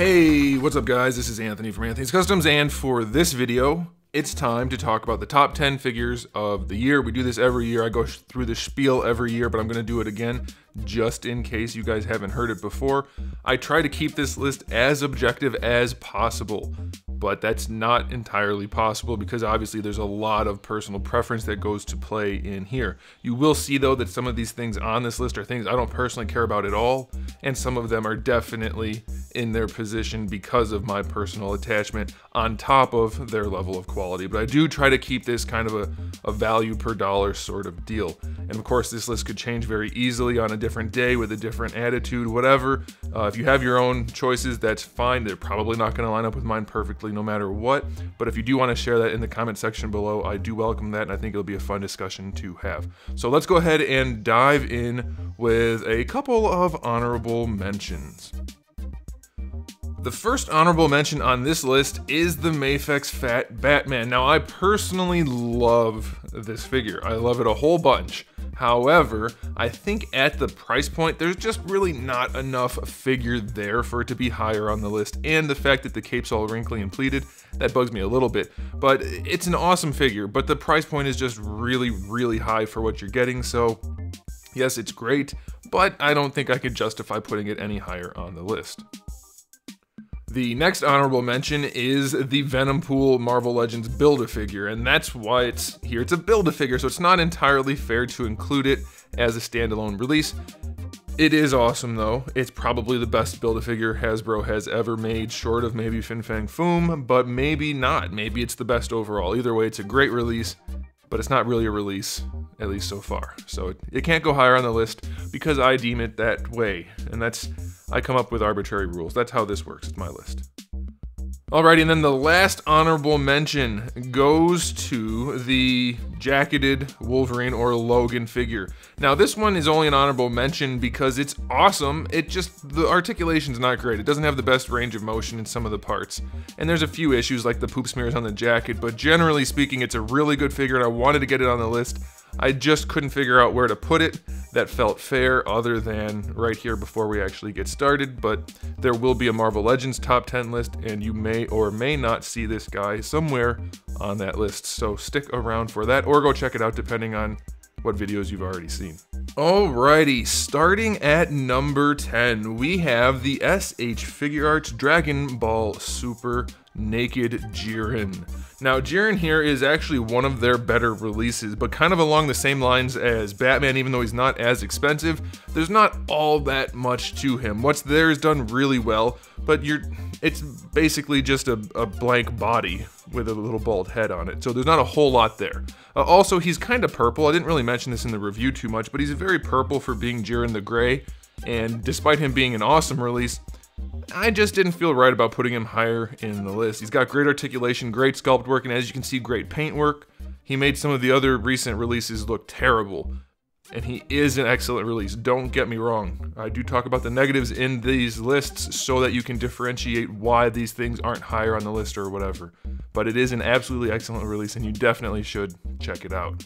Hey, what's up guys? This is Anthony from Anthony's Customs, and for this video, it's time to talk about the top 10 figures of the year. We do this every year. I go through the spiel every year, but I'm gonna do it again just in case you guys haven't heard it before. I try to keep this list as objective as possible, but that's not entirely possible because obviously there's a lot of personal preference that goes to play in here. You will see though that some of these things on this list are things I don't personally care about at all, and some of them are definitely in their position because of my personal attachment on top of their level of quality. But I do try to keep this kind of a value per dollar sort of deal. And of course this list could change very easily on a different day with a different attitude, whatever. If you have your own choices, that's fine. They're probably not going to line up with mine perfectly no matter what, but if you do want to share that in the comment section below, I do welcome that, and I think it'll be a fun discussion to have. So let's go ahead and dive in with a couple of honorable mentions. The first honorable mention on this list is the Mafex Fat Batman. Now, I personally love this figure. I love it a whole bunch. However, I think at the price point, there's just really not enough figure there for it to be higher on the list. And the fact that the cape's all wrinkly and pleated, that bugs me a little bit. But it's an awesome figure, but the price point is just really, really high for what you're getting. So yes, it's great, but I don't think I could justify putting it any higher on the list. The next honorable mention is the Venompool Marvel Legends Build-A-Figure, and that's why it's here. It's a Build-A-Figure, so it's not entirely fair to include it as a standalone release. It is awesome though. It's probably the best Build-A-Figure Hasbro has ever made, short of maybe Fin Fang Foom, but maybe not. Maybe it's the best overall. Either way, it's a great release, but it's not really a release, at least so far. So it can't go higher on the list because I deem it that way, and I come up with arbitrary rules. That's how this works. It's my list. Alrighty, and then the last honorable mention goes to the jacketed Wolverine or Logan figure. Now, this one is only an honorable mention because it's awesome. The articulation's not great. It doesn't have the best range of motion in some of the parts. And there's a few issues like the poop smears on the jacket, but generally speaking, it's a really good figure and I wanted to get it on the list. I just couldn't figure out where to put it that felt fair other than right here before we actually get started, but there will be a Marvel Legends top 10 list and you may or may not see this guy somewhere on that list, so stick around for that or go check it out depending on what videos you've already seen. Alrighty, starting at number 10, we have the SH Figuarts Dragon Ball Super Naked Jiren. Now, Jiren here is actually one of their better releases, but kind of along the same lines as Batman, even though he's not as expensive. There's not all that much to him. What's there is done really well, but it's basically just a blank body with a little bald head on it, so there's not a whole lot there. Also, he's kind of purple. I didn't really mention this in the review too much, but he's very purple for being Jiren the Gray, and despite him being an awesome release, I just didn't feel right about putting him higher in the list. He's got great articulation, great sculpt work, and as you can see, great paint work. He made some of the other recent releases look terrible, and he is an excellent release. Don't get me wrong. I do talk about the negatives in these lists so that you can differentiate why these things aren't higher on the list or whatever. But it is an absolutely excellent release, and you definitely should check it out.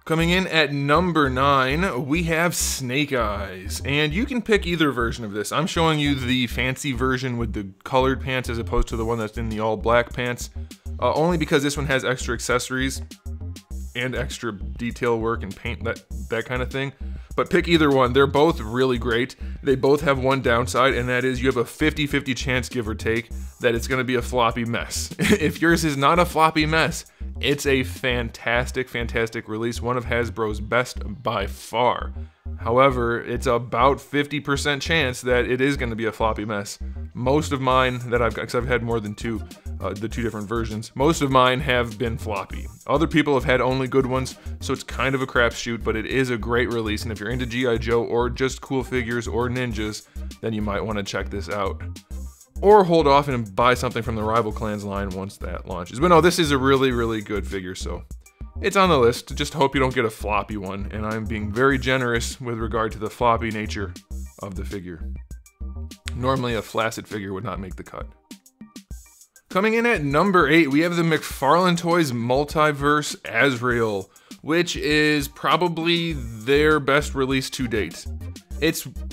Coming in at number 9, we have Snake Eyes, and you can pick either version of this. I'm showing you the fancy version with the colored pants as opposed to the one that's in the all black pants, only because this one has extra accessories and extra detail work and paint, that kind of thing. But pick either one. They're both really great. They both have one downside, and that is you have a 50-50 chance, give or take, that it's going to be a floppy mess. If yours is not a floppy mess, it's a fantastic, fantastic release. One of Hasbro's best by far. However, it's about 50% chance that it is going to be a floppy mess. Most of mine that I've got, because I've had more than two, the two different versions, most of mine have been floppy. Other people have had only good ones, so it's kind of a crapshoot, but it is a great release, and if you're into G.I. Joe or just cool figures or ninjas, then you might want to check this out. Or hold off and buy something from the Rival Clans line once that launches. But no, this is a really, really good figure, so it's on the list. Just hope you don't get a floppy one, and I'm being very generous with regard to the floppy nature of the figure. Normally a flaccid figure would not make the cut. Coming in at number 8, we have the McFarlane Toys Multiverse Azrael, which is probably their best release to date.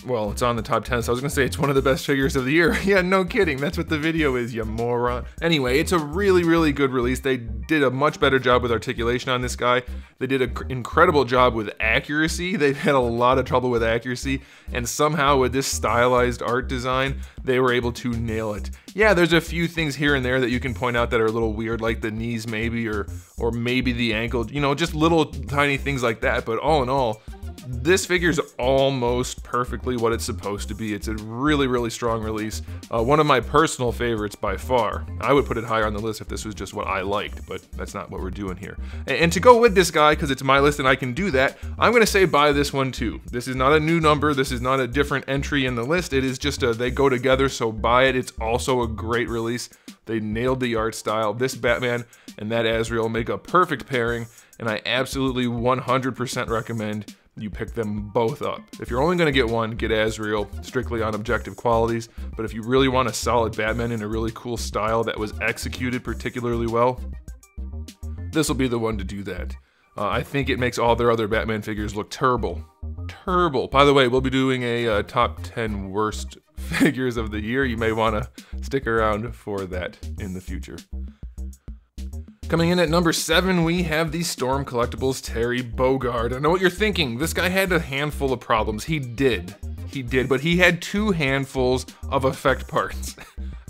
well, it's on the top 10, so I was gonna say it's one of the best figures of the year. Yeah, no kidding, that's what the video is, you moron. Anyway, it's a really, really good release. They did a much better job with articulation on this guy. They did an incredible job with accuracy. They've had a lot of trouble with accuracy, and somehow with this stylized art design, they were able to nail it. Yeah, there's a few things here and there that you can point out that are a little weird, like the knees maybe, or maybe the ankle, you know, just little tiny things like that, but all in all, this figure's almost perfectly what it's supposed to be. It's a really, really strong release. One of my personal favorites by far. I would put it higher on the list if this was just what I liked, but that's not what we're doing here. And to go with this guy, because it's my list and I can do that, I'm gonna say buy this one too. This is not a new number. This is not a different entry in the list. It is just they go together, so buy it. It's also a great release. They nailed the art style. This Batman and that Azrael make a perfect pairing, and I absolutely 100% recommend you pick them both up. If you're only gonna get one, get Azrael, strictly on objective qualities, but if you really want a solid Batman in a really cool style that was executed particularly well, this will be the one to do that. I think it makes all their other Batman figures look terrible. Terrible. By the way, we'll be doing a top 10 worst figures of the year. You may wanna stick around for that in the future. Coming in at number 7, we have the Storm Collectibles Terry Bogard. I know what you're thinking. This guy had a handful of problems. He did, but he had 2 handfuls of effect parts.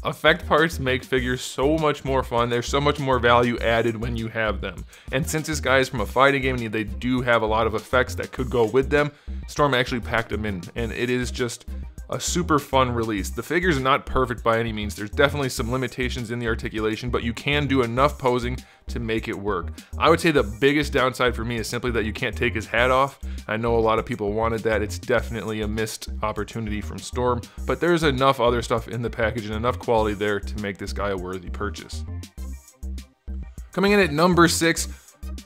Effect parts make figures so much more fun. There's so much more value added when you have them. And since this guy is from a fighting game and they do have a lot of effects that could go with them, Storm actually packed them in, and it is just a super fun release. The figure's not perfect by any means. There's definitely some limitations in the articulation, but you can do enough posing to make it work. I would say the biggest downside for me is simply that you can't take his hat off. I know a lot of people wanted that. It's definitely a missed opportunity from Storm, but there's enough other stuff in the package and enough quality there to make this guy a worthy purchase. Coming in at number 6,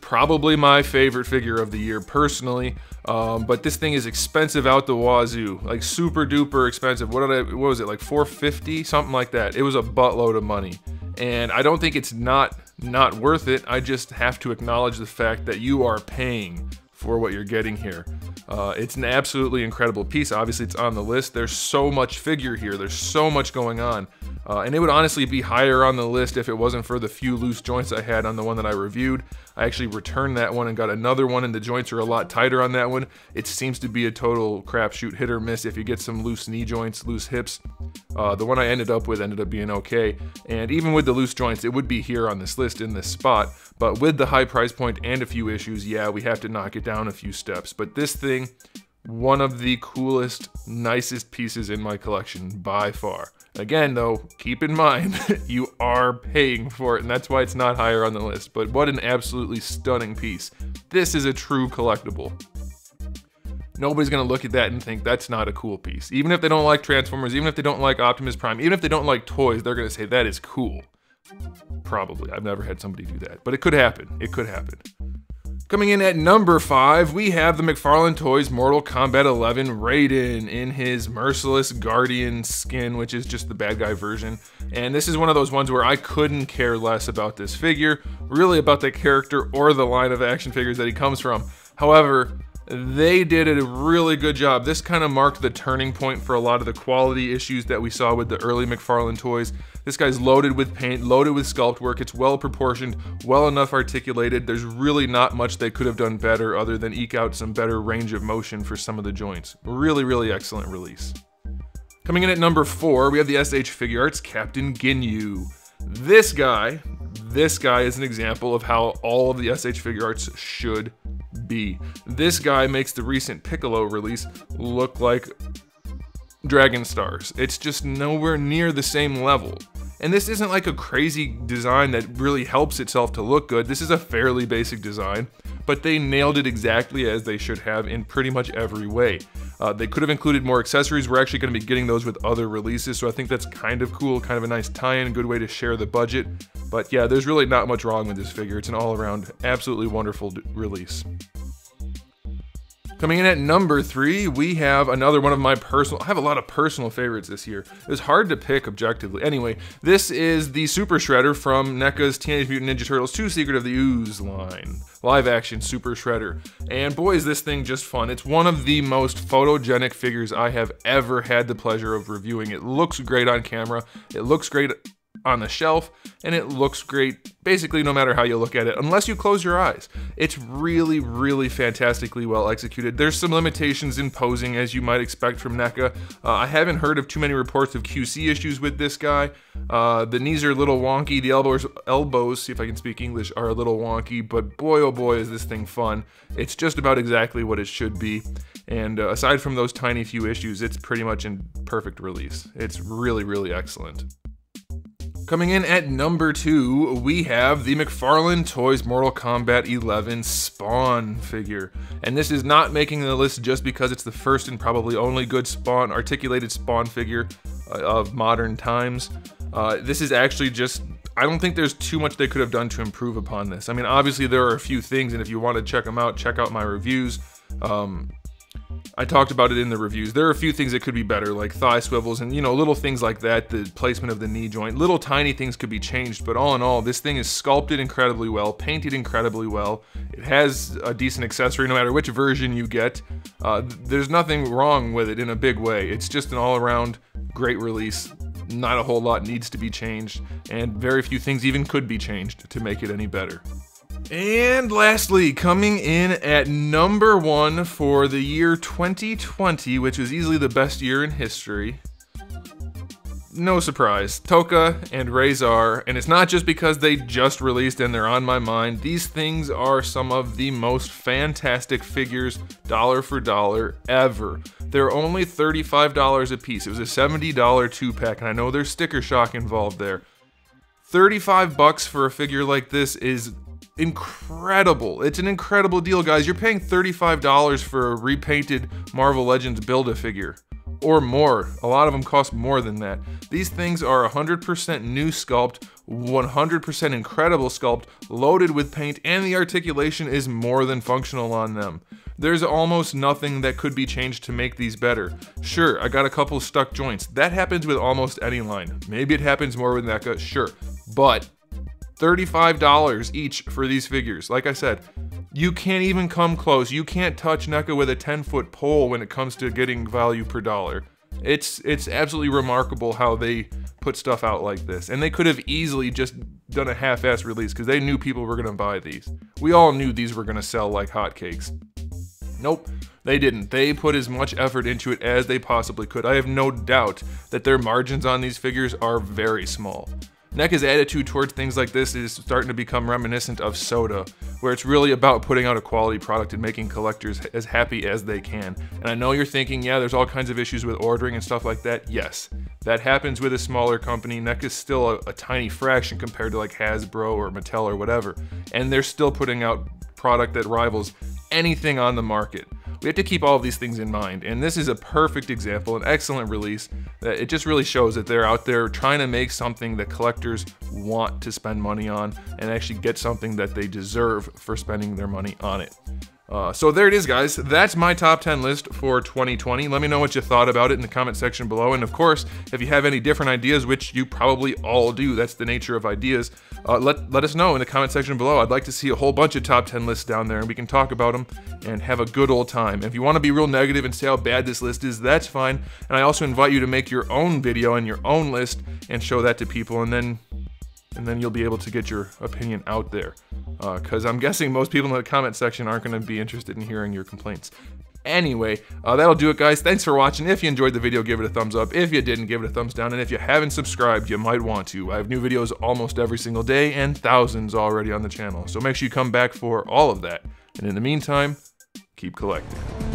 probably my favorite figure of the year personally, but this thing is expensive out the wazoo, like super duper expensive. What was it, like $450, something like that? It was a buttload of money, and I don't think it's not worth it. I just have to acknowledge the fact that you are paying for what you're getting here. It's an absolutely incredible piece. Obviously, it's on the list. There's so much figure here. There's so much going on. And it would honestly be higher on the list if it wasn't for the few loose joints I had on the one that I reviewed. I actually returned that one and got another one, and the joints are a lot tighter on that one. It seems to be a total crapshoot, hit or miss. If you get some loose knee joints, loose hips, the one I ended up with ended up being okay. And even with the loose joints, it would be here on this list in this spot. But with the high price point and a few issues, yeah, we have to knock it down a few steps. But this thing, one of the coolest, nicest pieces in my collection by far. Again, though, keep in mind, you are paying for it, and that's why it's not higher on the list. But what an absolutely stunning piece. This is a true collectible. Nobody's gonna look at that and think that's not a cool piece. Even if they don't like Transformers, even if they don't like Optimus Prime, even if they don't like toys, they're gonna say that is cool. Probably. I've never had somebody do that, but it could happen. It could happen. Coming in at number 5, we have the McFarlane Toys Mortal Kombat 11 Raiden in his Merciless Guardian skin, which is just the bad guy version. And this is one of those ones where I couldn't care less about this figure, really about the character or the line of action figures that he comes from. However, they did a really good job. This kind of marked the turning point for a lot of the quality issues that we saw with the early McFarlane toys. This guy's loaded with paint, loaded with sculpt work. It's well proportioned, well enough articulated. There's really not much they could have done better other than eke out some better range of motion for some of the joints. Really, really excellent release. Coming in at number 4, we have the SH Figure Arts Captain Ginyu. This guy is an example of how all of the SH Figure Arts should be. This guy makes the recent Piccolo release look like Dragon Stars. It's just nowhere near the same level. And this isn't like a crazy design that really helps itself to look good. This is a fairly basic design, but they nailed it exactly as they should have in pretty much every way. They could have included more accessories. We're actually going to be getting those with other releases, so I think that's kind of cool, kind of a nice tie-in, good way to share the budget. But yeah, there's really not much wrong with this figure. It's an all-around, absolutely wonderful release. Coming in at number 3, we have another one of my I have a lot of personal favorites this year. It was hard to pick objectively. Anyway, this is the Super Shredder from NECA's Teenage Mutant Ninja Turtles 2 Secret of the Ooze line. Live action Super Shredder. And boy, is this thing just fun. It's one of the most photogenic figures I have ever had the pleasure of reviewing. It looks great on camera. It looks great on the shelf, and it looks great basically no matter how you look at it, unless you close your eyes. It's really, really fantastically well executed. There's some limitations in posing, as you might expect from NECA. I haven't heard of too many reports of QC issues with this guy. The knees are a little wonky, the elbows, see if I can speak English, are a little wonky, but boy oh boy is this thing fun. It's just about exactly what it should be. And aside from those tiny few issues, it's pretty much in perfect release. It's really, really excellent. Coming in at number 2, we have the McFarlane Toys Mortal Kombat 11 Spawn figure. And this is not making the list just because it's the first and probably only good Spawn, articulated Spawn figure of modern times. This is actually just, I don't think there's too much they could have done to improve upon this. I mean, obviously there are a few things, and if you want to check them out, check out my reviews. I talked about it in the reviews. There are a few things that could be better, like thigh swivels and, you know, little things like that, the placement of the knee joint. Little tiny things could be changed, but all in all, this thing is sculpted incredibly well, painted incredibly well. It has a decent accessory no matter which version you get. There's nothing wrong with it in a big way. It's just an all-around great release. Not a whole lot needs to be changed, and very few things even could be changed to make it any better. And lastly, coming in at number 1 for the year 2020, which was easily the best year in history. No surprise, Toka and Razor, and it's not just because they just released and they're on my mind. These things are some of the most fantastic figures, dollar for dollar, ever. They're only $35 a piece. It was a $70 2-pack, and I know there's sticker shock involved there. 35 bucks for a figure like this is incredible. It's an incredible deal, guys. You're paying $35 for a repainted Marvel Legends Build-A-Figure. Or more. A lot of them cost more than that. These things are 100% new sculpt, 100% incredible sculpt, loaded with paint, and the articulation is more than functional on them. There's almost nothing that could be changed to make these better. Sure, I got a couple stuck joints. That happens with almost any line. Maybe it happens more with NECA, sure. But $35 each for these figures. Like I said, you can't even come close. You can't touch NECA with a 10-foot pole when it comes to getting value per dollar. It's absolutely remarkable how they put stuff out like this. And they could have easily just done a half-ass release because they knew people were going to buy these. We all knew these were going to sell like hotcakes. Nope, they didn't. They put as much effort into it as they possibly could. I have no doubt that their margins on these figures are very small. NECA's attitude towards things like this is starting to become reminiscent of soda, where it's really about putting out a quality product and making collectors as happy as they can. And I know you're thinking, yeah, there's all kinds of issues with ordering and stuff like that. Yes, that happens with a smaller company. NECA's still a tiny fraction compared to like Hasbro or Mattel or whatever. And they're still putting out product that rivals anything on the market. We have to keep all of these things in mind, and this is a perfect example, an excellent release. That it just really shows that they're out there trying to make something that collectors want to spend money on and actually get something that they deserve for spending their money on it. So there it is, guys. That's my top 10 list for 2020. Let me know what you thought about it in the comment section below. And of course, if you have any different ideas, which you probably all do, that's the nature of ideas, let us know in the comment section below. I'd like to see a whole bunch of top 10 lists down there and we can talk about them and have a good old time. If you want to be real negative and say how bad this list is, that's fine. And I also invite you to make your own video and your own list and show that to people, and then you'll be able to get your opinion out there. Because I'm guessing most people in the comment section aren't going to be interested in hearing your complaints. Anyway, that'll do it, guys. Thanks for watching. If you enjoyed the video, give it a thumbs up. If you didn't, give it a thumbs down. And if you haven't subscribed, you might want to. I have new videos almost every single day and thousands already on the channel. So make sure you come back for all of that. And in the meantime, keep collecting.